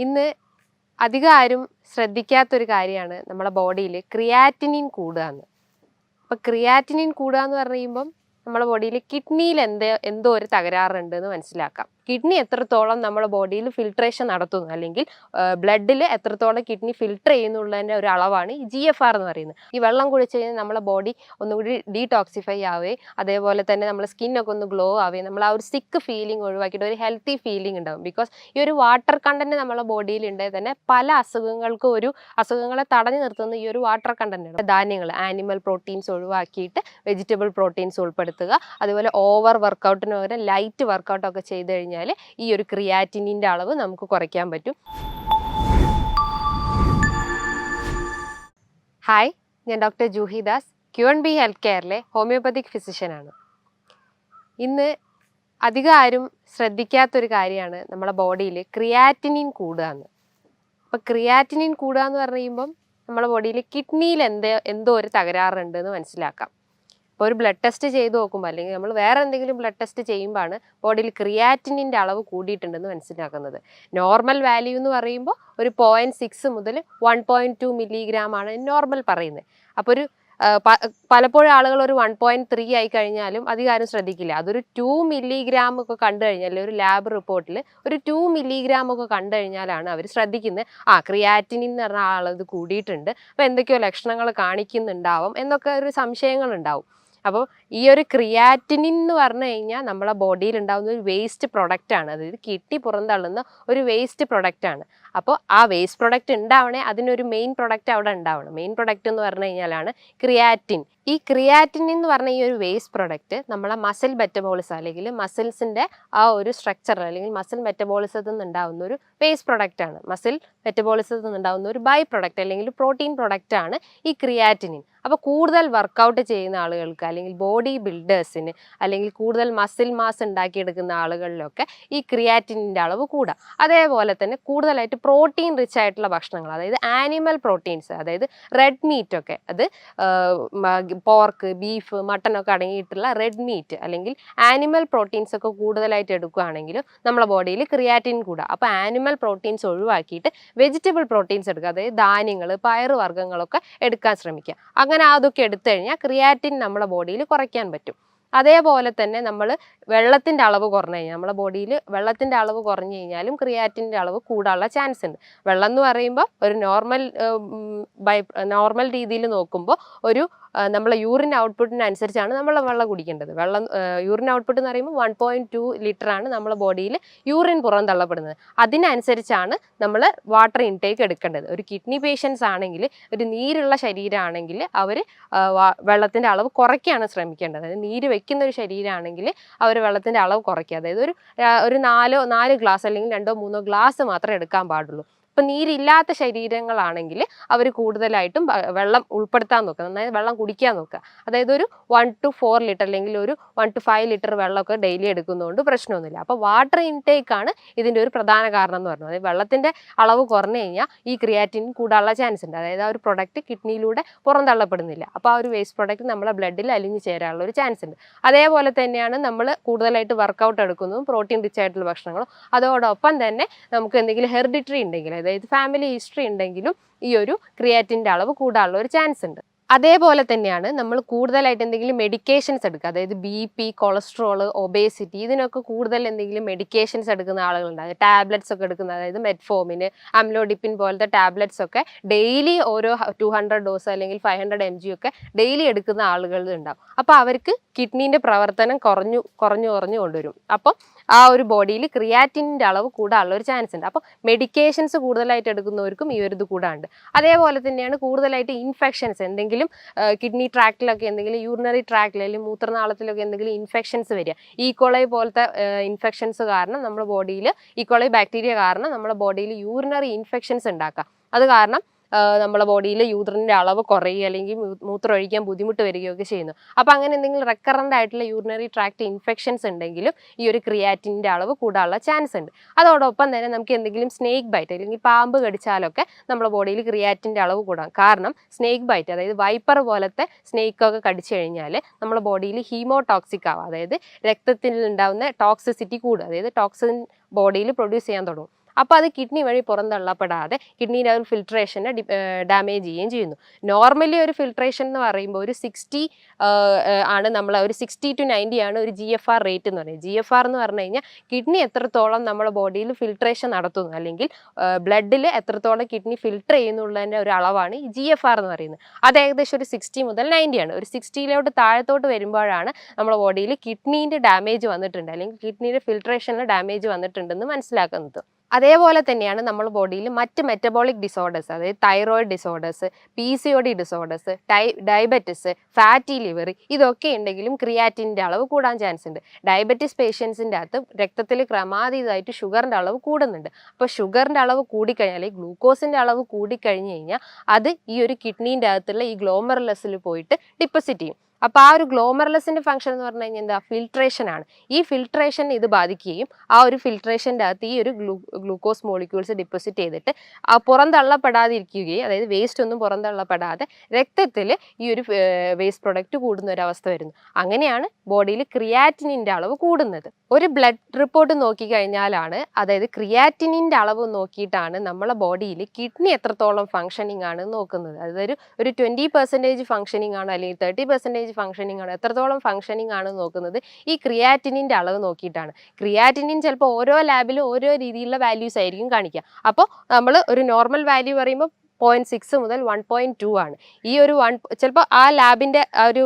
ഇന്ന് അധികം ആരും ശ്രദ്ധിക്കാത്തൊരു കാര്യമാണ് നമ്മുടെ ബോഡിയിൽ ക്രിയാറ്റിനിൻ കൂടുക എന്ന്. അപ്പോൾ ക്രിയാറ്റിനിൻ കൂടുക എന്ന് പറയുമ്പം നമ്മുടെ ബോഡിയിൽ കിഡ്നിയിൽ എന്തോ ഒരു തകരാറുണ്ടെന്ന് മനസ്സിലാക്കാം. കിഡ്നി എത്രത്തോളം നമ്മുടെ ബോഡിയിൽ ഫിൽട്രേഷൻ നടത്തുന്നു, അല്ലെങ്കിൽ ബ്ലഡിൽ എത്രത്തോളം കിഡ്നി ഫിൽട്ടർ ചെയ്യുന്നുള്ളതിൻ്റെ ഒരു അളവാണ് ഈ GFR എന്ന് പറയുന്നത്. ഈ വെള്ളം കുടിച്ച് കഴിഞ്ഞാൽ നമ്മുടെ ബോഡി ഒന്നുകൂടി ഡീടോക്സിഫൈ ആവുകയും അതേപോലെ തന്നെ നമ്മുടെ സ്കിന്നൊക്കെ ഒന്ന് ഗ്ലോ ആവുകയും നമ്മൾ ആ ഒരു സിക്ക് ഫീലിംഗ് ഒഴിവാക്കിയിട്ട് ഒരു ഹെൽത്തി ഫീലിംഗ് ഉണ്ടാകും. ബിക്കോസ് ഈ ഒരു വാട്ടർ കണ്ടന്റ് നമ്മുടെ ബോഡിയിൽ ഉണ്ടെങ്കിൽ തന്നെ പല അസുഖങ്ങളെ തടഞ്ഞു നിർത്തുന്ന ഈ ഒരു വാട്ടർ കണ്ടന്റ്. ധാന്യങ്ങൾ, ആനിമൽ പ്രോട്ടീൻസ് ഒഴിവാക്കിയിട്ട് വെജിറ്റബിൾ പ്രോട്ടീൻസ് ഉൾപ്പെടുത്തുക. അതുപോലെ ഓവർ വർക്കൗട്ടിന് പകരം ലൈറ്റ് വർക്കൗട്ടൊക്കെ ചെയ്ത് കഴിഞ്ഞാൽ ഈ ഒരു ക്രിയാറ്റിനിൻ്റെ അളവ് നമുക്ക് കുറയ്ക്കാൻ പറ്റും. ഹായ്, ഞാൻ doctor Juhi Das, Q&B health കെയറിലെ ഹോമിയോപ്പതിക് ഫിസിഷ്യനാണ്. ഇന്ന് അധികം ആരും ശ്രദ്ധിക്കാത്തൊരു കാര്യമാണ് നമ്മുടെ ബോഡിയിൽ ക്രിയാറ്റിനിൻ കൂടുക എന്ന്. അപ്പോൾ ക്രിയാറ്റിനിൻ കൂടുക എന്ന് പറയുമ്പം നമ്മുടെ ബോഡിയിൽ കിഡ്നിയിൽ എന്തോ ഒരു തകരാറുണ്ടെന്ന് മനസ്സിലാക്കാം. ഇപ്പോൾ ഒരു ബ്ലഡ് ടെസ്റ്റ് ചെയ്ത് നോക്കുമ്പോൾ, അല്ലെങ്കിൽ നമ്മൾ വേറെ എന്തെങ്കിലും ബ്ലഡ് ടെസ്റ്റ് ചെയ്യുമ്പോഴാണ് ബോഡിയിൽ ക്രിയാറ്റിനിൻ്റെ അളവ് കൂടിയിട്ടുണ്ടെന്ന് മനസ്സിലാക്കുന്നത്. നോർമൽ വാല്യൂ എന്ന് പറയുമ്പോൾ ഒരു 0.6 മുതൽ 1.2 മില്ലിഗ്രാമാണ് നോർമൽ പറയുന്നത്. അപ്പോൾ ഒരു പലപ്പോഴും ആളുകൾ ഒരു 1.3 ആയി കഴിഞ്ഞാലും അധികം ആരും ശ്രദ്ധിക്കില്ല. അതൊരു 2 മില്ലിഗ്രാം ഒക്കെ കണ്ടു കഴിഞ്ഞാൽ, ഒരു ലാബ് റിപ്പോർട്ടിൽ ഒരു 2 മില്ലിഗ്രാം ഒക്കെ കണ്ടു കഴിഞ്ഞാലാണ് അവർ ശ്രദ്ധിക്കുന്നത് ക്രിയാറ്റിനിൻ എന്ന് പറഞ്ഞ ആളത് കൂടിയിട്ടുണ്ട്, അപ്പോൾ എന്തൊക്കെയോ ലക്ഷണങ്ങൾ കാണിക്കുന്നുണ്ടാവും എന്നൊക്കെ ഒരു സംശയങ്ങളുണ്ടാവും. അപ്പോൾ ഈ ഒരു ക്രിയാറ്റിനിൻ എന്ന് പറഞ്ഞു കഴിഞ്ഞാൽ നമ്മളെ ബോഡിയിൽ ഉണ്ടാകുന്ന ഒരു വേസ്റ്റ് പ്രൊഡക്റ്റാണ്. അതായത് കിഡ്നി പുറന്തള്ളുന്ന ഒരു വേസ്റ്റ് പ്രൊഡക്റ്റാണ്. അപ്പോൾ ആ വേസ്റ്റ് പ്രൊഡക്റ്റ് ഉണ്ടാവണേ അതിനൊരു മെയിൻ പ്രൊഡക്റ്റ് അവിടെ ഉണ്ടാവണം. മെയിൻ പ്രൊഡക്റ്റ് എന്ന് പറഞ്ഞു കഴിഞ്ഞാലാണ് ക്രിയാറ്റിൻ. ഈ ക്രിയാറ്റിൻ എന്ന് പറഞ്ഞ ഈ ഒരു വേസ്റ്റ് പ്രൊഡക്റ്റ് നമ്മളെ മസിൽ മെറ്റബോളിസം, അല്ലെങ്കിൽ മസിൽസിൻ്റെ ആ ഒരു സ്ട്രക്ചർ, അല്ലെങ്കിൽ മസിൽ മെറ്റബോളിസത്തിൽ നിന്ന് ഉണ്ടാകുന്ന ഒരു വേസ്റ്റ് പ്രൊഡക്റ്റാണ്. മസിൽ മെറ്റബോളിസത്തിൽ നിന്ന് ഉണ്ടാകുന്ന ഒരു ബൈ പ്രൊഡക്റ്റ് അല്ലെങ്കിൽ പ്രോട്ടീൻ പ്രൊഡക്റ്റാണ് ഈ ക്രിയാറ്റിനിൻ. അപ്പോൾ കൂടുതൽ വർക്കൗട്ട് ചെയ്യുന്ന ആളുകൾക്ക്, അല്ലെങ്കിൽ ബോഡി ബിൽഡേഴ്സിന്, അല്ലെങ്കിൽ കൂടുതൽ മസിൽ മാസ് ഉണ്ടാക്കിയെടുക്കുന്ന ആളുകളിലൊക്കെ ഈ ക്രിയാറ്റിനിൻ്റെ അളവ് കൂടാം. അതേപോലെ തന്നെ കൂടുതലായിട്ട് പ്രോട്ടീൻ റിച്ച് ആയിട്ടുള്ള ഭക്ഷണങ്ങൾ, അതായത് ആനിമൽ പ്രോട്ടീൻസ്, അതായത് റെഡ് മീറ്റ് ഒക്കെ, അത് പോർക്ക്, ബീഫ്, മട്ടനൊക്കെ അടങ്ങിയിട്ടുള്ള റെഡ് മീറ്റ് അല്ലെങ്കിൽ ആനിമൽ പ്രോട്ടീൻസ് ഒക്കെ കൂടുതലായിട്ട് എടുക്കുകയാണെങ്കിലും നമ്മളെ ബോഡിയിൽ ക്രിയാറ്റിൻ കൂടാം. അപ്പോൾ ആനിമൽ പ്രോട്ടീൻസ് ഒഴിവാക്കിയിട്ട് വെജിറ്റബിൾ പ്രോട്ടീൻസ് എടുക്കുക, അതായത് ധാന്യങ്ങൾ, പയറുവർഗ്ഗങ്ങളൊക്കെ എടുക്കാൻ ശ്രമിക്കുക. അങ്ങനെ അതൊക്കെ എടുത്തു കഴിഞ്ഞാൽ ക്രിയാറ്റിൻ നമ്മുടെ ബോഡിയിൽ കുറയ്ക്കാൻ പറ്റും. അതേപോലെ തന്നെ നമ്മൾ വെള്ളത്തിൻ്റെ അളവ് കുറഞ്ഞു കഴിഞ്ഞാൽ, നമ്മുടെ ബോഡിയിൽ വെള്ളത്തിൻ്റെ അളവ് കുറഞ്ഞു കഴിഞ്ഞാലും ക്രിയാറ്റിൻ്റെ അളവ് കൂടാനുള്ള ചാൻസ് ഉണ്ട്. വെള്ളം എന്ന് പറയുമ്പോൾ ഒരു നോർമൽ രീതിയിൽ നോക്കുമ്പോൾ ഒരു നമ്മളെ യൂറിൻ ഔട്ട്പുട്ടിനനുസരിച്ചാണ് നമ്മൾ വെള്ളം കുടിക്കേണ്ടത്. യൂറിൻ ഔട്ട്പുട്ട് എന്ന് പറയുമ്പോൾ 1.2 ലിറ്ററാണ് നമ്മളെ ബോഡിയിൽ യൂറിൻ പുറന്തള്ളപ്പെടുന്നത്. അതിനനുസരിച്ചാണ് നമ്മൾ വാട്ടർ ഇൻടേക്ക് എടുക്കേണ്ടത്. ഒരു കിഡ്നി പേഷ്യൻസ് ആണെങ്കിൽ, ഒരു നീരുള്ള ശരീരമാണെങ്കിൽ അവർ വെള്ളത്തിൻ്റെ അളവ് കുറയ്ക്കാണ് ശ്രമിക്കേണ്ടത്. അതായത് നീര് വെക്കുന്ന ഒരു ശരീരമാണെങ്കിൽ അവർ വെള്ളത്തിൻ്റെ അളവ് കുറയ്ക്കുക. അതായത് ഒരു 4 ഗ്ലാസ് അല്ലെങ്കിൽ 2-3 ഗ്ലാസ് മാത്രമേ എടുക്കാൻ പാടുള്ളൂ. ഇപ്പം നീരില്ലാത്ത ശരീരങ്ങളാണെങ്കിൽ അവർ കൂടുതലായിട്ടും വെള്ളം ഉൾപ്പെടുത്താൻ നോക്കുക, നന്നായി വെള്ളം കുടിക്കാൻ നോക്കുക. അതായത് ഒരു 1 to 4 ലിറ്റർ അല്ലെങ്കിൽ ഒരു 1 to 5 ലിറ്റർ വെള്ളമൊക്കെ ഡെയിലി എടുക്കുന്നതുകൊണ്ട് പ്രശ്നമൊന്നുമില്ല. അപ്പോൾ വാട്ടർ ഇൻടേക്കാണ് ഇതിൻ്റെ ഒരു പ്രധാന കാരണം എന്ന് പറയുന്നത്. അതായത് വെള്ളത്തിൻ്റെ അളവ് കുറഞ്ഞു കഴിഞ്ഞാൽ ഈ ക്രിയാറ്റിൻ കൂടാനുള്ള ചാൻസ് ഉണ്ട്. അതായത് ആ ഒരു പ്രൊഡക്റ്റ് കിഡ്നിയിലൂടെ പുറന്തള്ളപ്പെടുന്നില്ല. അപ്പോൾ ആ ഒരു വേസ്റ്റ് പ്രൊഡക്റ്റ് നമ്മളെ ബ്ലഡിൽ അലിഞ്ഞു ചേരാനുള്ള ഒരു ചാൻസ് ഉണ്ട്. അതേപോലെ തന്നെയാണ് നമ്മൾ കൂടുതലായിട്ട് വർക്കൗട്ട് എടുക്കുന്നതും പ്രോട്ടീൻ റിച്ച് ആയിട്ടുള്ള ഭക്ഷണങ്ങളും. അതോടൊപ്പം തന്നെ നമുക്ക് എന്തെങ്കിലും ഹെറിഡിറ്ററി ഉണ്ടെങ്കിൽ, അതായത് ഫാമിലി ഹിസ്റ്ററി ഉണ്ടെങ്കിലും ഈ ഒരു ക്രിയാറ്റിൻ്റെ അളവ് കൂടാനുള്ള ഒരു ചാൻസ് ഉണ്ട്. അതേപോലെ തന്നെയാണ് നമ്മൾ കൂടുതലായിട്ട് എന്തെങ്കിലും മെഡിക്കേഷൻസ് എടുക്കുക, അതായത് BP, കൊളസ്ട്രോൾ, ഒബേസിറ്റി, ഇതിനൊക്കെ കൂടുതൽ എന്തെങ്കിലും മെഡിക്കേഷൻസ് എടുക്കുന്ന ആളുകളുണ്ട്. അതായത് ടാബ്ലറ്റ്സ് ഒക്കെ എടുക്കുന്ന, അതായത് മെറ്റ്ഫോമിന്, അംലോഡിപ്പിൻ പോലത്തെ ടാബ്ലറ്റ്സ് ഒക്കെ ഡെയിലി ഓരോ 200 ഡോസ് അല്ലെങ്കിൽ 500 mg ഒക്കെ ഡെയിലി എടുക്കുന്ന ആളുകളുണ്ടാവും. അപ്പോൾ അവർക്ക് കിഡ്നീൻ്റെ പ്രവർത്തനം കുറഞ്ഞു കൊണ്ടുവരും. അപ്പം ആ ഒരു ബോഡിയിൽ ക്രിയാറ്റിനിൻ്റെ അളവ് കൂടാനുള്ള ഒരു ചാൻസ് ഉണ്ട്. അപ്പോൾ മെഡിക്കേഷൻസ് കൂടുതലായിട്ട് എടുക്കുന്നവർക്കും ഈ ഒരു ഇത് കൂടാണ്ട്. അതേപോലെ തന്നെയാണ് കൂടുതലായിട്ട് ഇൻഫെക്ഷൻസ്, എന്തെങ്കിലും കിഡ്നി ട്രാക്റ്റിലൊക്കെ, എന്തെങ്കിലും യൂറിനറി ട്രാക്റ്റിൽ അല്ലെങ്കിൽ മൂത്രനാളത്തിലൊക്കെ എന്തെങ്കിലും ഇൻഫെക്ഷൻസ് വരിക, ഈക്കോളൈ പോലത്തെ ഇൻഫെക്ഷൻസ് കാരണം നമ്മുടെ ബോഡിയിൽ, ഈക്കോളൈ ബാക്ടീരിയ കാരണം നമ്മുടെ ബോഡിയിൽ യൂറിനറി ഇൻഫെക്ഷൻസ് ഉണ്ടാക്കാം. അത് കാരണം നമ്മളെ ബോഡിയിൽ യൂറിൻ്റെ അളവ് കുറയുക അല്ലെങ്കിൽ മൂത്രം ഒഴിക്കാൻ ബുദ്ധിമുട്ട് വരികയൊക്കെ ചെയ്യുന്നു. അപ്പോൾ അങ്ങനെ എന്തെങ്കിലും റെക്കറൻ്റ് ആയിട്ടുള്ള യൂറിനറി ട്രാക്ട് ഇൻഫെക്ഷൻസ് ഉണ്ടെങ്കിലും ഈ ഒരു ക്രിയാറ്റിൻ്റെ അളവ് കൂടാനുള്ള ചാൻസ് ഉണ്ട്. അതോടൊപ്പം തന്നെ നമുക്ക് എന്തെങ്കിലും സ്നേക്ക് ബൈറ്റ് അല്ലെങ്കിൽ പാമ്പ് കടിച്ചാലൊക്കെ നമ്മുടെ ബോഡിയിൽ ക്രിയാറ്റിൻ്റെ അളവ് കൂടാം. കാരണം സ്നേക്ക് ബൈറ്റ്, അതായത് വൈപ്പർ പോലത്തെ സ്നേക്കൊക്കെ കടിച്ചു കഴിഞ്ഞാൽ നമ്മുടെ ബോഡിയിൽ ഹീമോടോക്സിക് ആവും, അതായത് രക്തത്തിൽ ഉണ്ടാകുന്ന ടോക്സിസിറ്റി കൂടും, അതായത് ടോക്സിൻ ബോഡിയിൽ പ്രൊഡ്യൂസ് ചെയ്യാൻ തുടങ്ങും. അപ്പോൾ അത് കിഡ്നി വഴി പുറന്തള്ളപ്പെടാതെ കിഡ്നീൻ്റെ ഒരു ഫിൽട്രേഷനെ ഡാമേജ് ചെയ്യുകയും ചെയ്യുന്നു. നോർമലി ഒരു ഫിൽട്രേഷൻ എന്ന് പറയുമ്പോൾ ഒരു 60 ആണ് നമ്മൾ ഒരു 60 to 90 ആണ് ഒരു GFR റേറ്റ് എന്ന് പറയുന്നത്. GFR എന്ന് പറഞ്ഞു കഴിഞ്ഞാൽ കിഡ്നി എത്രത്തോളം നമ്മുടെ ബോഡിയിൽ ഫിൽട്രേഷൻ നടത്തുന്നു അല്ലെങ്കിൽ ബ്ലഡിൽ എത്രത്തോളം കിഡ്നി ഫിൽട്ടർ ചെയ്യുന്നുള്ളതിൻ്റെ ഒരു അളവാണ് ഈ GFR എന്ന് പറയുന്നത്. അത് ഏകദേശം ഒരു 60 മുതൽ 90 ആണ്. ഒരു 60 താഴത്തോട്ട് വരുമ്പോഴാണ് നമ്മുടെ ബോഡിയിൽ കിഡ്നീൻ്റെ ഡാമേജ് വന്നിട്ടുണ്ട് അല്ലെങ്കിൽ കിഡ്നിയുടെ ഫിൽട്രേഷനിൽ ഡാമേജ് വന്നിട്ടുണ്ടെന്ന് മനസ്സിലാക്കുന്നത്. അതേപോലെ തന്നെയാണ് നമ്മുടെ ബോഡിയിൽ മറ്റ് മെറ്റബോളിക് ഡിസോർഡേഴ്സ്, അതായത് thyroid disorders, PCOD disorders, diabetes, fatty liver, ഇതൊക്കെ ഉണ്ടെങ്കിലും ക്രിയാറ്റിൻ്റെ അളവ് കൂടാൻ ചാൻസ് ഉണ്ട്. ഡയബറ്റിസ് പേഷ്യൻസിൻ്റെ അകത്ത് രക്തത്തിൽ ക്രമാതീതമായിട്ട് ഷുഗറിൻ്റെ അളവ് കൂടുന്നുണ്ട്. അപ്പോൾ ഷുഗറിൻ്റെ അളവ് കൂടിക്കഴിഞ്ഞാൽ അല്ലെങ്കിൽ ഗ്ലൂക്കോസിൻ്റെ അളവ് കൂടിക്കഴിഞ്ഞ് കഴിഞ്ഞാൽ അത് ഈ ഒരു കിഡ്നീൻ്റെ അകത്തുള്ള ഈ ഗ്ലോമറുലസിൽ പോയിട്ട് ഡിപ്പോസിറ്റ് ചെയ്യും. അപ്പോൾ ആ ഒരു ഗ്ലോമറുലസിൻ്റെ ഫംഗ്ഷൻ എന്ന് പറഞ്ഞു കഴിഞ്ഞാൽ എന്താ, ഫിൽട്രേഷൻ ആണ്. ഈ ഫിൽട്രേഷൻ ഇത് ബാധിക്കുകയും ആ ഒരു ഫിൽട്രേഷൻ്റെ അകത്ത് ഈ ഒരു ഗ്ലൂക്കോസ് മോളിക്യൂൾസ് ഡിപ്പോസിറ്റ് ചെയ്തിട്ട് പുറന്തള്ളപ്പെടാതിരിക്കുകയും, അതായത് വേസ്റ്റ് ഒന്നും പുറന്തള്ളപ്പെടാതെ രക്തത്തിൽ ഈ ഒരു വേസ്റ്റ് പ്രൊഡക്റ്റ് കൂടുന്ന ഒരു അവസ്ഥ വരുന്നു. അങ്ങനെയാണ് ബോഡിയിൽ ക്രിയാറ്റിനിൻ്റെ അളവ് കൂടുന്നത്. ഒരു ബ്ലഡ് റിപ്പോർട്ട് നോക്കിക്കഴിഞ്ഞാലാണ്, അതായത് ക്രിയാറ്റിനിൻ്റെ അളവ് നോക്കിയിട്ടാണ് നമ്മളെ ബോഡിയിൽ കിഡ്നി എത്രത്തോളം ഫംഗ്ഷനിങ് ആണ് നോക്കുന്നത്. അതായത് ഒരു 20% ഫംഗ്ഷനിങ് ആണോ അല്ലെങ്കിൽ 30% ഫംഗ്ഷനിങ് ആണ്, എത്രത്തോളം ഫംഗ്ഷനിങ് ആണ് നോക്കുന്നത് ഈ ക്രിയാറ്റിനിൻ്റെ അളവ് നോക്കിയിട്ടാണ്. ക്രിയാറ്റിനിൻ ചിലപ്പോൾ ഓരോ ലാബിലും ഓരോ രീതിയിലുള്ള വാല്യൂസ് ആയിരിക്കും കാണിക്കുക. അപ്പോൾ നമ്മൾ ഒരു നോർമൽ വാല്യൂ പറയുമ്പോൾ 0.6 മുതൽ 1.2 ആണ്. ഈ ഒരു ചിലപ്പോൾ ആ ലാബിൻ്റെ ആ ഒരു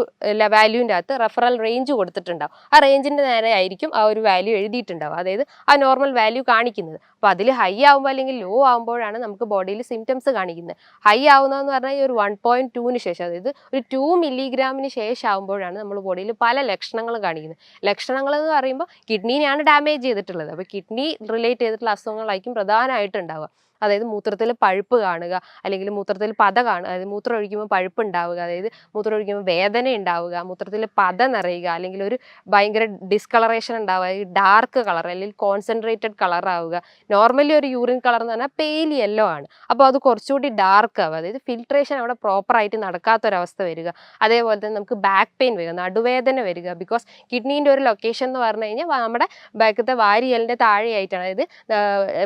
വാല്യൂവിൻ്റെ അകത്ത് റെഫറൽ റേഞ്ച് കൊടുത്തിട്ടുണ്ടാവും. ആ റേഞ്ചിൻ്റെ നേരെ ആയിരിക്കും ആ ഒരു വാല്യൂ എഴുതിയിട്ടുണ്ടാവും, അതായത് ആ നോർമൽ വാല്യൂ കാണിക്കുന്നത്. അപ്പോൾ അതിൽ ഹൈ ആകുമ്പോൾ അല്ലെങ്കിൽ ലോ ആകുമ്പോഴാണ് നമുക്ക് ബോഡിയിൽ സിംറ്റംസ് കാണിക്കുന്നത്. ഹൈ ആവുന്നതെന്ന് പറഞ്ഞാൽ ഈ ഒരു 1.2ന് ശേഷം, അതായത് ഒരു 2 മില്ലിഗ്രാമിന് ശേഷം ആകുമ്പോഴാണ് നമ്മൾ ബോഡിയിൽ പല ലക്ഷണങ്ങൾ കാണിക്കുന്നത്. ലക്ഷണങ്ങൾ എന്ന് പറയുമ്പോൾ കിഡ്നീനെയാണ് ഡാമേജ് ചെയ്തിട്ടുള്ളത്. അപ്പോൾ കിഡ്നി റിലേറ്റ് ചെയ്തിട്ടുള്ള അസുഖങ്ങളായിരിക്കും പ്രധാനമായിട്ടുണ്ടാവുക. അതായത് മൂത്രത്തിൽ പഴുപ്പ് കാണുക, അല്ലെങ്കിൽ മൂത്രത്തിൽ പത കാണുക, അതായത് മൂത്രം ഒഴിക്കുമ്പോൾ പഴുപ്പ് ഉണ്ടാവുക, അതായത് മൂത്രം ഒഴിക്കുമ്പോൾ വേദന ഉണ്ടാവുക, മൂത്രത്തിൽ പത നിറയുക, അല്ലെങ്കിൽ ഒരു ഭയങ്കര ഡിസ്കളറേഷൻ ഉണ്ടാവുക, ഡാർക്ക് കളർ അല്ലെങ്കിൽ കോൺസെൻട്രേറ്റഡ് കളർ ആവുക. നോർമലി ഒരു യൂറിൻ കളർ എന്ന് പറഞ്ഞാൽ പെയിൽ യെല്ലോ ആണ്. അപ്പോൾ അത് കുറച്ചുകൂടി ഡാർക്ക് ആവുക, അതായത് ഫിൽട്രേഷൻ അവിടെ പ്രോപ്പറായിട്ട് നടക്കാത്തൊരവസ്ഥ വരിക. അതേപോലെ തന്നെ നമുക്ക് ബാക്ക് പെയിൻ വരിക, നടുവേദന വരിക. ബിക്കോസ് കിഡ്നീൻ്റെ ഒരു ലൊക്കേഷൻ എന്ന് പറഞ്ഞു കഴിഞ്ഞാൽ നമ്മുടെ ബാക്കത്തെ വാരിയലിൻ്റെ താഴെയായിട്ടാണ്, അതായത്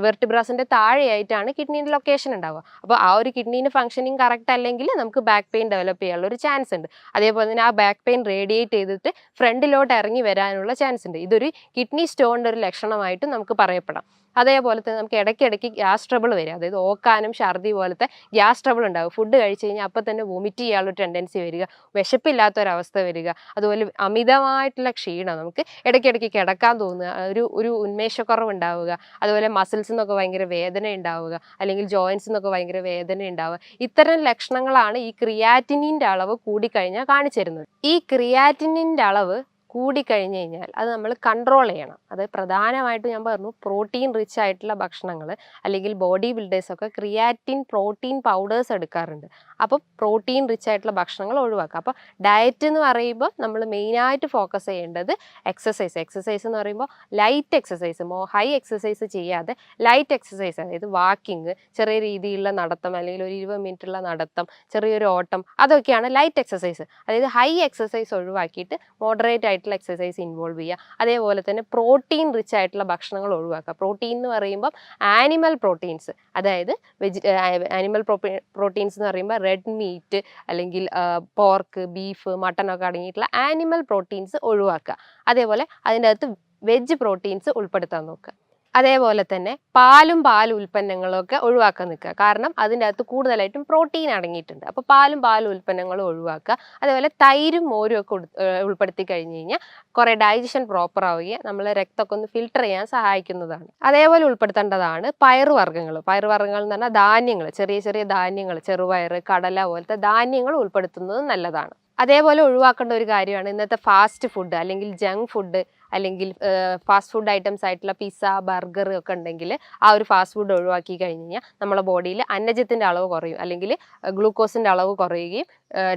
വെർട്ടിബ്രാസിൻ്റെ താഴെയായിട്ടാണ് കിഡ്നീൻ്റെ ലൊക്കേഷൻ ഉണ്ടാവുക. അപ്പോൾ ആ ഒരു കിഡ്നീൻ്റെ ഫംഗ്ഷനിങ് കറക്റ്റ് അല്ലെങ്കിൽ നമുക്ക് ബാക്ക് പെയിൻ ഡെവലപ്പ് ചെയ്യാനുള്ള ഒരു ചാൻസ് ഉണ്ട്. അതേപോലെ തന്നെ ആ ബാക്ക് പെയിൻ റേഡിയേറ്റ് ചെയ്തിട്ട് ഫ്രണ്ടിലോട്ട് ഇറങ്ങി വരാനുള്ള ചാൻസ് ഉണ്ട്. ഇതൊരു കിഡ്നി സ്റ്റോണിൻ്റെ ഒരു ലക്ഷണമായിട്ട് നമുക്ക് പറയപ്പെടാം. അതേപോലെ തന്നെ നമുക്ക് ഇടയ്ക്കിടയ്ക്ക് ഗ്യാസ് ട്രബിൾ വരിക, അതായത് ഓക്കാനും ഛർദി പോലത്തെ ഗ്യാസ് ട്രബിൾ ഉണ്ടാകും. ഫുഡ് കഴിച്ച് കഴിഞ്ഞാൽ അപ്പം തന്നെ വൊമിറ്റ് ചെയ്യാനുള്ള ടെൻഡൻസി വരിക, വിശപ്പില്ലാത്തൊരവസ്ഥ വരിക, അതുപോലെ അമിതമായിട്ടുള്ള ക്ഷീണം, നമുക്ക് ഇടയ്ക്കിടയ്ക്ക് കിടക്കാൻ തോന്നുക, ഒരു ഉന്മേഷക്കുറവ് ഉണ്ടാവുക, അതുപോലെ മസിൽസിൽ നിന്നൊക്കെ ഭയങ്കര വേദന ഉണ്ടാവുക, അല്ലെങ്കിൽ ജോയിൻസിൽ നിന്നൊക്കെ ഭയങ്കര വേദന ഉണ്ടാവുക. ഇത്തരം ലക്ഷണങ്ങളാണ് ഈ ക്രിയാറ്റിനിൻ്റെ അളവ് കൂടിക്കഴിഞ്ഞാൽ കാണിച്ചു തരുന്നത്. ഈ ക്രിയാറ്റിനിൻ്റെ അളവ് കൂടിക്കഴിഞ്ഞ് കഴിഞ്ഞാൽ അത് നമ്മൾ കൺട്രോൾ ചെയ്യണം. അത് പ്രധാനമായിട്ടും ഞാൻ പറഞ്ഞു, പ്രോട്ടീൻ റിച്ച് ആയിട്ടുള്ള ഭക്ഷണങ്ങൾ, അല്ലെങ്കിൽ ബോഡി ബിൽഡേഴ്സൊക്കെ ക്രിയാറ്റിൻ പ്രോട്ടീൻ പൗഡേഴ്സ് എടുക്കാറുണ്ട്. അപ്പോൾ പ്രോട്ടീൻ റിച്ച് ആയിട്ടുള്ള ഭക്ഷണങ്ങൾ ഒഴിവാക്കുക. അപ്പോൾ ഡയറ്റ് എന്ന് പറയുമ്പോൾ നമ്മൾ മെയിനായിട്ട് ഫോക്കസ് ചെയ്യേണ്ടത് എക്സസൈസ് എന്ന് പറയുമ്പോൾ ലൈറ്റ് എക്സസൈസ്, ഹൈ എക്സസൈസ് ചെയ്യാതെ ലൈറ്റ് എക്സസൈസ്, അതായത് വാക്കിങ്, ചെറിയ രീതിയിലുള്ള നടത്തം, അല്ലെങ്കിൽ ഒരു 20 മിനിറ്റുള്ള നടത്തം, ചെറിയൊരു ഓട്ടം, അതൊക്കെയാണ് ലൈറ്റ് എക്സസൈസ്. അതായത് ഹൈ എക്സസൈസ് ഒഴിവാക്കിയിട്ട് മോഡറേറ്റ് ആയിട്ടുള്ള എക്സസൈസ് ഇൻവോൾവ് ചെയ്യുക. അതേപോലെ തന്നെ പ്രോട്ടീൻ റിച്ച് ആയിട്ടുള്ള ഭക്ഷണങ്ങൾ ഒഴിവാക്കുക. പ്രോട്ടീൻ എന്ന് പറയുമ്പോൾ ആനിമൽ പ്രോട്ടീൻസ്, അതായത് ആനിമൽ പ്രോട്ടീൻസ് എന്ന് പറയുമ്പോൾ റെഡ് മീറ്റ്, അല്ലെങ്കിൽ പോർക്ക്, ബീഫ്, മട്ടനൊക്കെ അടങ്ങിയിട്ടുള്ള ആനിമൽ പ്രോട്ടീൻസ് ഒഴിവാക്കുക. അതേപോലെ അതിൻ്റെ അകത്ത് വെജ് പ്രോട്ടീൻസ് ഉൾപ്പെടുത്താൻ നോക്കുക. അതേപോലെ തന്നെ പാൽ ഉൽപ്പന്നങ്ങളൊക്കെ ഒഴിവാക്കാൻ നിൽക്കുക. കാരണം അതിൻ്റെ അകത്ത് കൂടുതലായിട്ടും പ്രോട്ടീൻ അടങ്ങിയിട്ടുണ്ട്. അപ്പോൾ പാൽ ഉൽപ്പന്നങ്ങളും ഒഴിവാക്കുക. അതേപോലെ തൈരും മോരും ഒക്കെ ഉൾപ്പെടുത്തി കഴിഞ്ഞ് കഴിഞ്ഞാൽ കുറേ ഡൈജഷൻ പ്രോപ്പർ ആവുകയും നമ്മൾ രക്തമൊക്കെ ഒന്ന് ഫിൽട്ടർ ചെയ്യാൻ സഹായിക്കുന്നതാണ്. അതേപോലെ ഉൾപ്പെടുത്തേണ്ടതാണ് പയറുവർഗ്ഗങ്ങൾ എന്ന് പറഞ്ഞാൽ ധാന്യങ്ങൾ, ചെറിയ ചെറിയ ധാന്യങ്ങൾ, ചെറുപയർ, കടല പോലത്തെ ധാന്യങ്ങൾ ഉൾപ്പെടുത്തുന്നത് നല്ലതാണ്. അതേപോലെ ഒഴിവാക്കേണ്ട ഒരു കാര്യമാണ് ഇന്നത്തെ ഫാസ്റ്റ് ഫുഡ്, അല്ലെങ്കിൽ ജങ്ക് ഫുഡ്, അല്ലെങ്കിൽ ഫാസ്റ്റ് ഫുഡ് ഐറ്റംസ് ആയിട്ടുള്ള പിസ്സ, ബർഗർ ഒക്കെ ഉണ്ടെങ്കിൽ ആ ഒരു ഫാസ്റ്റ് ഫുഡ് ഒഴിവാക്കി കഴിഞ്ഞ് കഴിഞ്ഞാൽ നമ്മുടെ ബോഡിയിൽ അന്നജത്തിൻ്റെ അളവ് കുറയും, അല്ലെങ്കിൽ ഗ്ലൂക്കോസിൻ്റെ അളവ് കുറയുകയും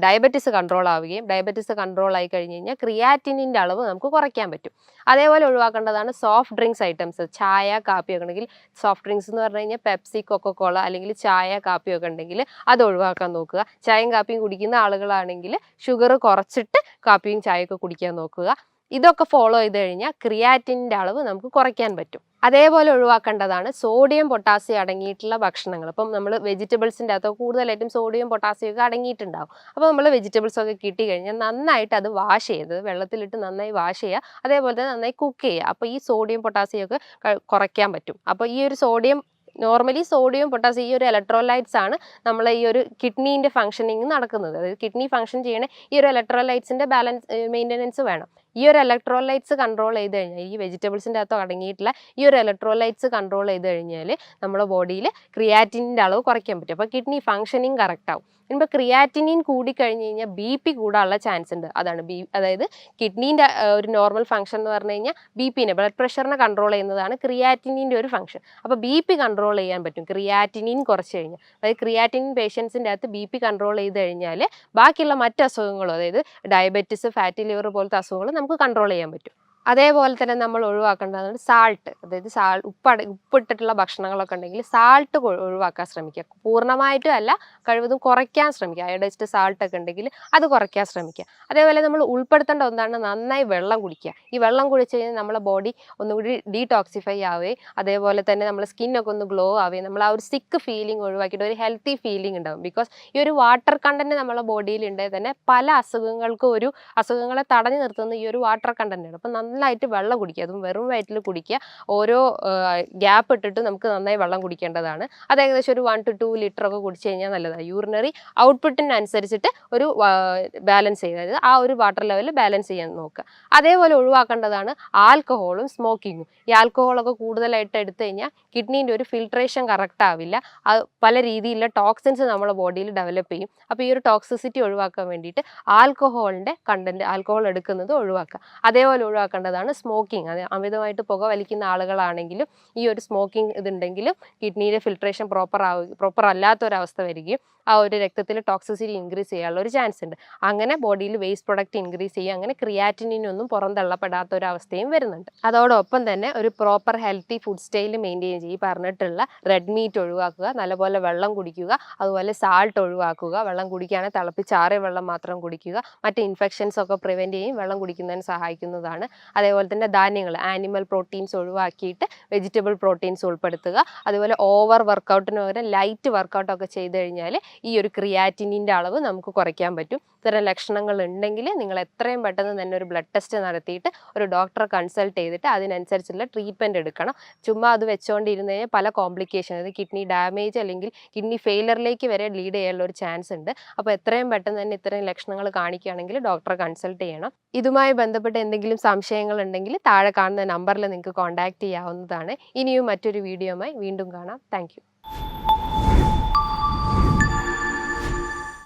ഡയബറ്റിസ് കൺട്രോൾ ആവുകയും, ഡയബറ്റിസ് കൺട്രോൾ ആയി കഴിഞ്ഞ് കഴിഞ്ഞാൽ ക്രിയാറ്റിനിൻ്റെ അളവ് നമുക്ക് കുറയ്ക്കാൻ പറ്റും. അതേപോലെ ഒഴിവാക്കേണ്ടതാണ് സോഫ്റ്റ് ഡ്രിങ്ക്സ് ഐറ്റംസ്, ചായ, കാപ്പിയൊക്കെ ഉണ്ടെങ്കിൽ, സോഫ്റ്റ് ഡ്രിങ്ക്സ് എന്ന് പറഞ്ഞു കഴിഞ്ഞാൽ പെപ്സി, കൊക്കോകോള, അല്ലെങ്കിൽ ചായ, കാപ്പിയൊക്കെ ഉണ്ടെങ്കിൽ അത് ഒഴിവാക്കാൻ നോക്കുക. ചായയും കാപ്പിയും കുടിക്കുന്ന ആളുകളാണെങ്കിൽ ഷുഗർ കുറച്ചിട്ട് കാപ്പിയും ചായയൊക്കെ കുടിക്കാൻ നോക്കുക. ഇതൊക്കെ ഫോളോ ചെയ്ത് കഴിഞ്ഞാൽ ക്രിയാറ്റിനിൻ്റെ അളവ് നമുക്ക് കുറയ്ക്കാൻ പറ്റും. അതേപോലെ ഒഴിവാക്കേണ്ടതാണ് സോഡിയം പൊട്ടാസ്യം അടങ്ങിയിട്ടുള്ള ഭക്ഷണങ്ങൾ. ഇപ്പം നമ്മൾ വെജിറ്റബിൾസിൻ്റെ അകത്ത് കൂടുതലായിട്ടും സോഡിയം പൊട്ടാസ്യം ഒക്കെ അടങ്ങിയിട്ടുണ്ടാവും. അപ്പോൾ നമ്മൾ വെജിറ്റബിൾസ് ഒക്കെ കിട്ടി കഴിഞ്ഞാൽ നന്നായിട്ട് അത് വാഷ് ചെയ്ത് വെള്ളത്തിലിട്ട് നന്നായി വാഷ് ചെയ്യുക, അതേപോലെ തന്നെ നന്നായി കുക്ക് ചെയ്യുക. അപ്പോൾ ഈ സോഡിയം പൊട്ടാസ്യം ഒക്കെ കുറയ്ക്കാൻ പറ്റും. അപ്പോൾ ഈ ഒരു നോർമലി സോഡിയം പൊട്ടാസ്യം ഈ ഒരു ഇലക്ട്രോലൈറ്റ്സ് ആണ് നമ്മളെ ഈ ഒരു കിഡ്നീൻ്റെ ഫംഗ്ഷനിങ് നടക്കുന്നത്. അതായത് കിഡ്നി ഫംഗ്ഷൻ ചെയ്യണ ഈ ഒരു ഇലക്ട്രോലൈറ്റ്സിൻ്റെ മെയിൻ്റനൻസ് വേണം. ഈ ഒരു ഇലക്ട്രോലൈറ്റ്സ് കൺട്രോൾ ചെയ്ത് കഴിഞ്ഞാൽ, ഈ വെജിറ്റബിൾസിൻ്റെ അകത്ത് അടങ്ങിയിട്ടുള്ള ഈ ഒരു ഇലക്ട്രോലൈറ്റ്സ് കൺട്രോൾ ചെയ്ത് കഴിഞ്ഞാൽ നമ്മുടെ ബോഡിയിൽ ക്രിയാറ്റിനിൻ്റെ അളവ് കുറയ്ക്കാൻ പറ്റും. അപ്പോൾ കിഡ്നി ഫംഗ്ഷനിങ് കറക്റ്റ് ആവും. ഇപ്പോൾ ക്രിയാറ്റിനിൻ കൂടിക്കഴിഞ്ഞ് കഴിഞ്ഞാൽ BP കൂടാനുള്ള ചാൻസ് ഉണ്ട്. അതായത് കിഡ്നീൻ്റെ ഒരു നോർമൽ ഫംഗ്ഷൻ എന്ന് പറഞ്ഞു കഴിഞ്ഞാൽ BPനെ, ബ്ലഡ് പ്രഷറിനെ കൺട്രോൾ ചെയ്യുന്നതാണ് ക്രിയാറ്റിനിൻ്റെ ഒരു ഫംഗ്ഷൻ. അപ്പോൾ BP കൺട്രോൾ ചെയ്യാൻ പറ്റും ക്രിയാറ്റിനിൻ കുറച്ച് കഴിഞ്ഞാൽ. അതായത് ക്രിയാറ്റിനിൻ പേഷ്യൻസിൻ്റെ അകത്ത് BP കൺട്രോൾ ചെയ്ത് കഴിഞ്ഞാൽ ബാക്കിയുള്ള മറ്റ് അസുഖങ്ങളും, അതായത് ഡയബറ്റിസ്, ഫാറ്റി ലിവർ പോലത്തെ അസുഖങ്ങൾ നമുക്ക് കൺട്രോൾ ചെയ്യാൻ പറ്റും. അതേപോലെ തന്നെ നമ്മൾ ഒഴിവാക്കേണ്ടതാണ് സാൾട്ട്. അതായത് ഉപ്പിട്ടിട്ടുള്ള ഭക്ഷണങ്ങളൊക്കെ ഉണ്ടെങ്കിൽ സാൾട്ട് ഒഴിവാക്കാൻ ശ്രമിക്കുക. പൂർണ്ണമായിട്ടും അല്ല, കഴിവതും കുറയ്ക്കാൻ ശ്രമിക്കുക. അയോഡൈസ്ഡ് സാൾട്ട് ഒക്കെ ഉണ്ടെങ്കിൽ അത് കുറയ്ക്കാൻ ശ്രമിക്കുക. അതേപോലെ നമ്മൾ ഉൾപ്പെടുത്തേണ്ട ഒന്നാണ് നന്നായി വെള്ളം കുടിക്കുക. ഈ വെള്ളം കുടിച്ച് കഴിഞ്ഞാൽ നമ്മളെ ബോഡി ഒന്നുകൂടി ഡീടോക്സിഫൈ ആവുകയും അതേപോലെ തന്നെ നമ്മുടെ സ്കിന്നൊക്കെ ഒന്ന് ഗ്ലോ ആവുകയും നമ്മൾ ആ ഒരു സിക്ക് ഫീലിംഗ് ഒഴിവാക്കിയിട്ട് ഒരു ഹെൽത്തി ഫീലിംഗ് ഉണ്ടാവും. ബിക്കോസ് ഈ ഒരു വാട്ടർ കണ്ടന്റ് നമ്മളെ ബോഡിയിൽ ഉണ്ടെങ്കിൽ തന്നെ പല അസുഖങ്ങളെ തടഞ്ഞു നിർത്തുന്ന ഈ ഒരു വാട്ടർ കണ്ടന്റ് ആണ്. അപ്പം നന്നായിട്ട് വെള്ളം കുടിക്കുക, അതും വെറും വയറ്റിൽ കുടിക്കുക. ഓരോ ഗ്യാപ്പ് ഇട്ടിട്ട് നമുക്ക് നന്നായി വെള്ളം കുടിക്കേണ്ടതാണ്. അത് ഏകദേശം ഒരു 1 to 2 ലിറ്റർ ഒക്കെ കുടിച്ചു കഴിഞ്ഞാൽ നല്ലതാണ്. യൂറിനറി ഔട്ട്പുട്ടിനനുസരിച്ചിട്ട് ഒരു ബാലൻസ് ചെയ്യുക, അതായത് ആ ഒരു വാട്ടർ ലെവൽ ബാലൻസ് ചെയ്യാൻ നോക്കുക. അതേപോലെ ഒഴിവാക്കേണ്ടതാണ് ആൽക്കഹോളും സ്മോക്കിങ്ങും. ഈ ആൽക്കഹോളൊക്കെ കൂടുതലായിട്ട് എടുത്തു കഴിഞ്ഞാൽ കിഡ്നീൻ്റെ ഒരു ഫിൽട്രേഷൻ കറക്റ്റ് ആവില്ല. അത് പല രീതിയിലുള്ള ടോക്സിൻസ് നമ്മുടെ ബോഡിയിൽ ഡെവലപ്പ് ചെയ്യും. അപ്പോൾ ഈ ഒരു ടോക്സിസിറ്റി ഒഴിവാക്കാൻ വേണ്ടിയിട്ട് ആൽക്കഹോൾ എടുക്കുന്നത് ഒഴിവാക്കുക. അതേപോലെ ഒഴിവാക്കേണ്ടതാണ് സ്മോക്കിംഗ്. അത് അമിതമായിട്ട് പുക വലിക്കുന്ന ആളുകളാണെങ്കിലും ഈ ഒരു സ്മോക്കിംഗ് ഇതുണ്ടെങ്കിലും കിഡ്നിയുടെ ഫിൽട്രേഷൻ പ്രോപ്പർ അല്ലാത്തൊരവസ്ഥ വരികയും ആ ഒരു രക്തത്തിൽ ടോക്സിസിറ്റി ഇൻക്രീസ് ചെയ്യാനുള്ള ഒരു ചാൻസ് ഉണ്ട്. അങ്ങനെ ബോഡിയിൽ വേസ്റ്റ് പ്രൊഡക്റ്റ് ഇൻക്രീസ് ചെയ്യുക, അങ്ങനെ ക്രിയാറ്റിനിനൊന്നും പുറന്തള്ളപ്പെടാത്ത ഒരു അവസ്ഥയും വരുന്നുണ്ട്. അതോടൊപ്പം തന്നെ ഒരു proper healthy food style maintain ചെയ്യുക. ഈ പറഞ്ഞിട്ടുള്ള റെഡ് മീറ്റ് ഒഴിവാക്കുക, നല്ലപോലെ വെള്ളം കുടിക്കുക, അതുപോലെ സാൾട്ട് ഒഴിവാക്കുക. വെള്ളം കുടിക്കുകയാണെങ്കിൽ തിളപ്പിച്ചാറിയ വെള്ളം മാത്രം കുടിക്കുക. മറ്റ് ഇൻഫെക്ഷൻസ് ഒക്കെ പ്രിവെൻറ്റ് ചെയ്യും വെള്ളം കുടിക്കുന്നതിന് സഹായിക്കുന്നതാണ്. അതേപോലെ തന്നെ ധാന്യങ്ങൾ, ആനിമൽ പ്രോട്ടീൻസ് ഒഴിവാക്കിയിട്ട് വെജിറ്റബിൾ പ്രോട്ടീൻസ് ഉൾപ്പെടുത്തുക. അതുപോലെ ഓവർ വർക്കൗട്ടിന് പകരം ലൈറ്റ് വർക്കൗട്ടൊക്കെ ചെയ്ത് കഴിഞ്ഞാൽ ഈ ഒരു ക്രിയാറ്റിനിൻ്റെ അളവ് നമുക്ക് കുറയ്ക്കാൻ പറ്റും. ഇത്തരം ലക്ഷണങ്ങൾ ഉണ്ടെങ്കിൽ നിങ്ങൾ എത്രയും പെട്ടെന്ന് തന്നെ ഒരു ബ്ലഡ് ടെസ്റ്റ് നടത്തിയിട്ട് ഒരു ഡോക്ടറെ കൺസൾട്ട് ചെയ്തിട്ട് അതിനനുസരിച്ചുള്ള ട്രീറ്റ്മെൻറ്റ് എടുക്കണം. ചുമ്മാ അത് വെച്ചുകൊണ്ടിരുന്ന് കഴിഞ്ഞാൽ പല കോംപ്ലിക്കേഷൻ, അതായത് കിഡ്നി ഡാമേജ് അല്ലെങ്കിൽ കിഡ്നി ഫെയിലറിലേക്ക് വരെ ലീഡ് ചെയ്യാനുള്ള ഒരു ചാൻസ് ഉണ്ട്. അപ്പോൾ എത്രയും പെട്ടെന്ന് തന്നെ ഇത്തരം ലക്ഷണങ്ങൾ കാണിക്കുകയാണെങ്കിൽ ഡോക്ടറെ കൺസൾട്ട് ചെയ്യണം. ഇതുമായി ബന്ധപ്പെട്ട് എന്തെങ്കിലും സംശയങ്ങൾ ഉണ്ടെങ്കിൽ താഴെ കാണുന്ന നമ്പറിൽ നിങ്ങൾക്ക് കോൺടാക്റ്റ് ചെയ്യാവുന്നതാണ്. ഇനിയും മറ്റൊരു വീഡിയോയുമായി വീണ്ടും കാണാം. താങ്ക്